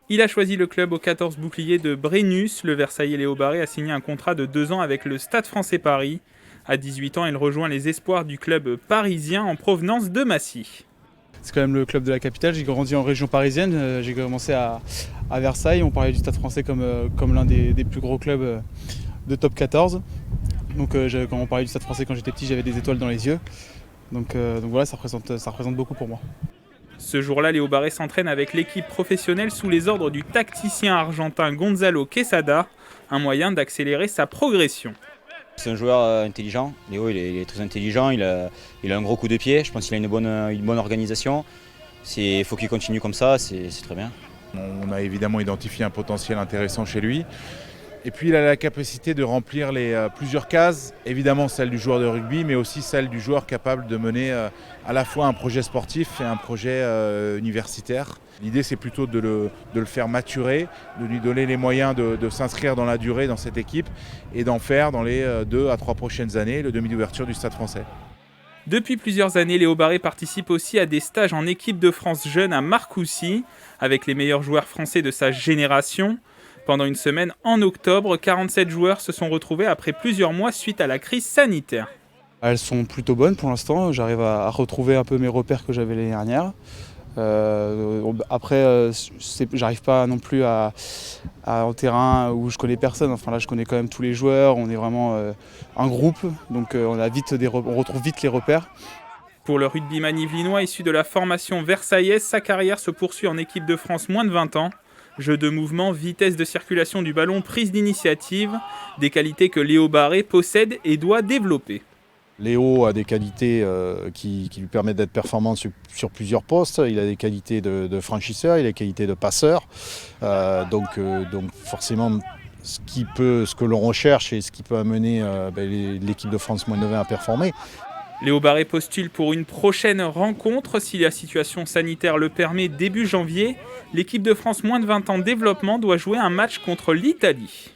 Il a choisi le club aux 14 boucliers de Brennus. Le Versaillais Léo Barré a signé un contrat de 2 ans avec le Stade français Paris. À 18 ans, il rejoint les espoirs du club parisien en provenance de Massy. C'est quand même le club de la capitale. J'ai grandi en région parisienne. J'ai commencé à Versailles. On parlait du Stade français comme l'un des plus gros clubs de top 14. Donc quand on parlait du Stade français quand j'étais petit, j'avais des étoiles dans les yeux. Donc voilà, ça représente beaucoup pour moi. Ce jour-là, Léo Barré s'entraîne avec l'équipe professionnelle sous les ordres du tacticien argentin Gonzalo Quesada, un moyen d'accélérer sa progression. C'est un joueur intelligent. Léo, il est très intelligent, il a un gros coup de pied, je pense qu'il a une bonne organisation. Il faut qu'il continue comme ça, c'est très bien. On a évidemment identifié un potentiel intéressant chez lui. Et puis il a la capacité de remplir plusieurs cases, évidemment celle du joueur de rugby, mais aussi celle du joueur capable de mener à la fois un projet sportif et un projet universitaire. L'idée c'est plutôt de le faire maturer, de lui donner les moyens de s'inscrire dans la durée dans cette équipe et d'en faire dans les 2 à 3 prochaines années le demi d'ouverture du Stade français. Depuis plusieurs années, Léo Barré participe aussi à des stages en équipe de France jeune à Marcoussis, avec les meilleurs joueurs français de sa génération. Pendant une semaine, en octobre, 47 joueurs se sont retrouvés après plusieurs mois suite à la crise sanitaire. Elles sont plutôt bonnes pour l'instant. J'arrive à retrouver un peu mes repères que j'avais l'année dernière. Après, j'arrive pas non plus à un terrain où je connais personne. Enfin là, je connais quand même tous les joueurs. On est vraiment un groupe, donc on retrouve vite les repères. Pour le rugbyman yvelinois issu de la formation versaillaise, sa carrière se poursuit en équipe de France moins de 20 ans. Jeu de mouvement, vitesse de circulation du ballon, prise d'initiative, des qualités que Léo Barré possède et doit développer. Léo a des qualités qui lui permettent d'être performant sur plusieurs postes. Il a des qualités de franchisseur, il a des qualités de passeur. Donc forcément, ce que l'on recherche et ce qui peut amener l'équipe de France moins de 20 à performer. Léo Barré postule pour une prochaine rencontre. Si la situation sanitaire le permet, début janvier, l'équipe de France moins de 20 ans développement doit jouer un match contre l'Italie.